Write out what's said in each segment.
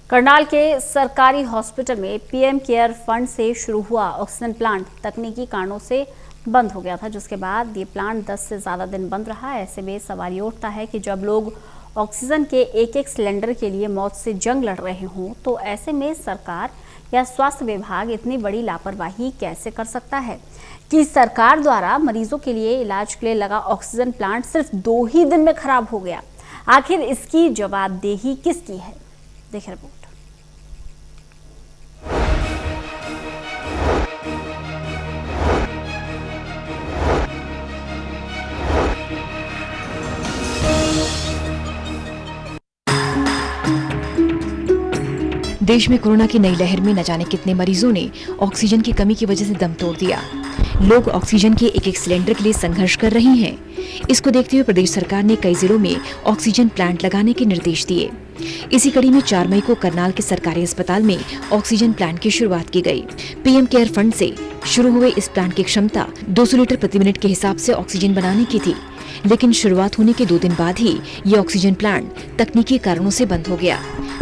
करनाल के सरकारी हॉस्पिटल में पीएम केयर फंड से शुरू हुआ ऑक्सीजन प्लांट तकनीकी कारणों से बंद हो गया था, जिसके बाद ये प्लांट 10 से ज़्यादा दिन बंद रहा। ऐसे में सवाल ये उठता है कि जब लोग ऑक्सीजन के एक एक सिलेंडर के लिए मौत से जंग लड़ रहे हों, तो ऐसे में सरकार या स्वास्थ्य विभाग इतनी बड़ी लापरवाही कैसे कर सकता है कि सरकार द्वारा मरीजों के लिए इलाज के लिए लगा ऑक्सीजन प्लांट सिर्फ 2 ही दिन में खराब हो गया। आखिर इसकी जवाबदेही किसकी है? देखिए रिपोर्ट। देश में कोरोना की नई लहर में न जाने कितने मरीजों ने ऑक्सीजन की कमी की वजह से दम तोड़ दिया। लोग ऑक्सीजन के एक एक सिलेंडर के लिए संघर्ष कर रहे हैं। इसको देखते हुए प्रदेश सरकार ने कई जिलों में ऑक्सीजन प्लांट लगाने के निर्देश दिए। इसी कड़ी में 4 मई को करनाल के सरकारी अस्पताल में ऑक्सीजन प्लांट की शुरुआत की गई। पीएम केयर फंड से शुरू हुए इस प्लांट की क्षमता 200 लीटर प्रति मिनट के हिसाब से ऑक्सीजन बनाने की थी, लेकिन शुरुआत होने के 2 दिन बाद ही ये ऑक्सीजन प्लांट तकनीकी कारणों से बंद हो गया।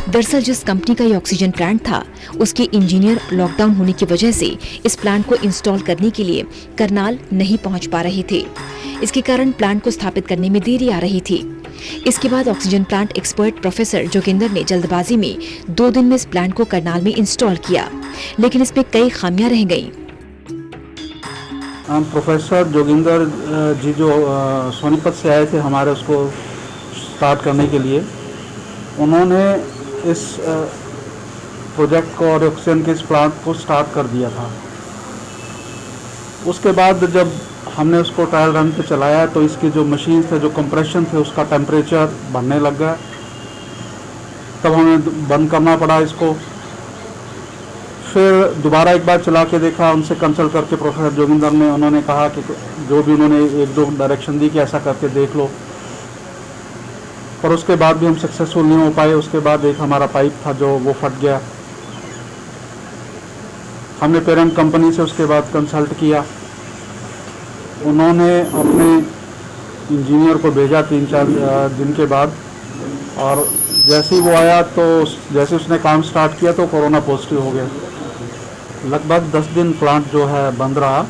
दरअसल जिस कंपनी का ये ऑक्सीजन प्लांट था, उसके इंजीनियर लॉकडाउन होने की वजह से इस प्लांट को इंस्टॉल करने के लिए करनाल नहीं पहुंच पा रहे थे। इसके कारण प्लांट को स्थापित करने में देरी आ रही थी। इसके बाद oxygen plant expert professor Joginder ने जल्दबाजी में 2 दिन में इस प्लांट को करनाल में इंस्टॉल किया, लेकिन इसमें कई खामियां रह गईं। प्रोफेसर जोगिंदर जी जो सोनीपत से आए थे हमारे उसको स्टार्ट करने के लिए, उन्होंने इस प्रोजेक्ट को और ऑक्सीजन के इस प्लांट को स्टार्ट कर दिया था। उसके बाद जब हमने उसको ट्रायल रन पे चलाया तो इसकी जो मशीन थे, जो कंप्रेशन थे, उसका टेम्परेचर बढ़ने लग गया। तब हमें बंद करना पड़ा इसको। फिर दोबारा एक बार चला के देखा, उनसे कंसल्ट करके प्रोफेसर जोगिंदर ने, उन्होंने कहा कि जो भी उन्होंने 1-2 डायरेक्शन दी कि ऐसा करके देख लो, पर उसके बाद भी हम सक्सेसफुल नहीं हो पाए। उसके बाद एक हमारा पाइप था जो वो फट गया। हमने पेरेंट कंपनी से उसके बाद कंसल्ट किया। उन्होंने अपने इंजीनियर को भेजा 3-4 दिन के बाद, और जैसे ही वो आया तो जैसे उसने काम स्टार्ट किया तो कोरोना पॉजिटिव हो गया। लगभग 10 दिन प्लांट जो है बंद रहा।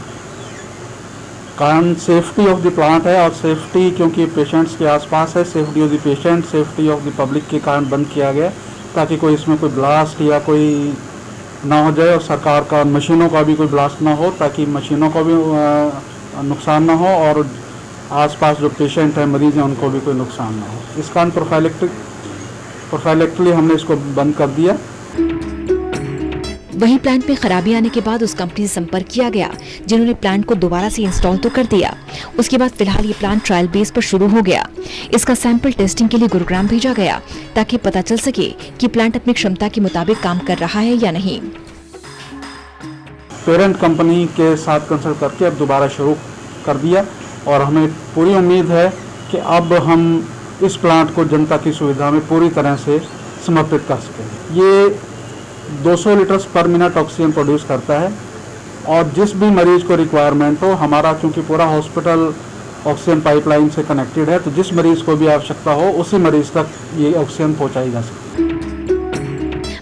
कारण सेफ्टी ऑफ द प्लांट है, और सेफ्टी क्योंकि पेशेंट्स के आसपास है, safety of the patient, safety of the public के कारण बंद किया गया, ताकि कोई इसमें कोई ब्लास्ट या कोई ना हो जाए, और सरकार का मशीनों का भी कोई ब्लास्ट ना हो, ताकि मशीनों को भी नुकसान ना हो और आसपास जो पेशेंट है, मरीज हैं, उनको भी कोई नुकसान ना हो। इस कारण प्रोफाइलेक्टली हमने इसको बंद कर दिया। वहीं प्लांट में खराबी आने के बाद उस कंपनी से संपर्क किया गया, जिन्होंने प्लांट को दोबारा से इंस्टॉल तो कर दिया। उसके बाद फिलहाल ये प्लांट ट्रायल बेस पर शुरू हो गया। इसका सैंपल टेस्टिंग के लिए गुरुग्राम भेजा गया, ताकि पता चल सके कि प्लांट अपनी क्षमता के मुताबिक काम कर रहा है या नहीं। पेरेंट कंपनी के साथ कंसल्ट करके अब दोबारा शुरू कर दिया, और हमें पूरी उम्मीद है कि अब हम इस प्लांट को जनता की सुविधा में पूरी तरह से समर्पित कर सकें। ये 200 लीटर पर मिनट ऑक्सीजन प्रोड्यूस करता है, और जिस भी मरीज को रिक्वायरमेंट हो, हमारा क्योंकि पूरा हॉस्पिटल ऑक्सीजन पाइपलाइन से कनेक्टेड है, तो जिस मरीज को भी आवश्यकता हो उसी मरीज तक ये ऑक्सीजन पहुंचाई जा सकती है।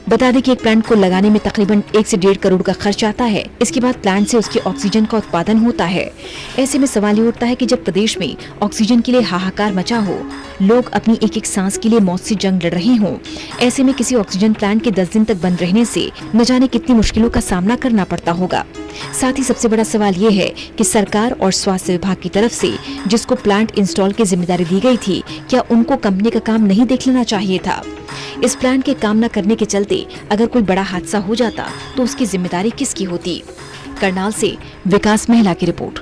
बता दें कि एक प्लांट को लगाने में तकरीबन 1 से 1.5 करोड़ का खर्च आता है। इसके बाद प्लांट से उसकी ऑक्सीजन का उत्पादन होता है। ऐसे में सवाल ये उठता है कि जब प्रदेश में ऑक्सीजन के लिए हाहाकार मचा हो, लोग अपनी एक एक सांस के लिए मौत से जंग लड़ रहे हों, ऐसे में किसी ऑक्सीजन प्लांट के 10 दिन तक बंद रहने से न जाने कितनी मुश्किलों का सामना करना पड़ता होगा। साथ ही सबसे बड़ा सवाल ये है कि सरकार और स्वास्थ्य विभाग की तरफ से जिसको प्लांट इंस्टॉल की जिम्मेदारी दी गई थी, क्या उनको कंपनी का काम नहीं देख लेना चाहिए था? इस प्लांट के काम न करने के चलते अगर कोई बड़ा हादसा हो जाता तो उसकी जिम्मेदारी किसकी होती? करनाल से विकास महिला की रिपोर्ट।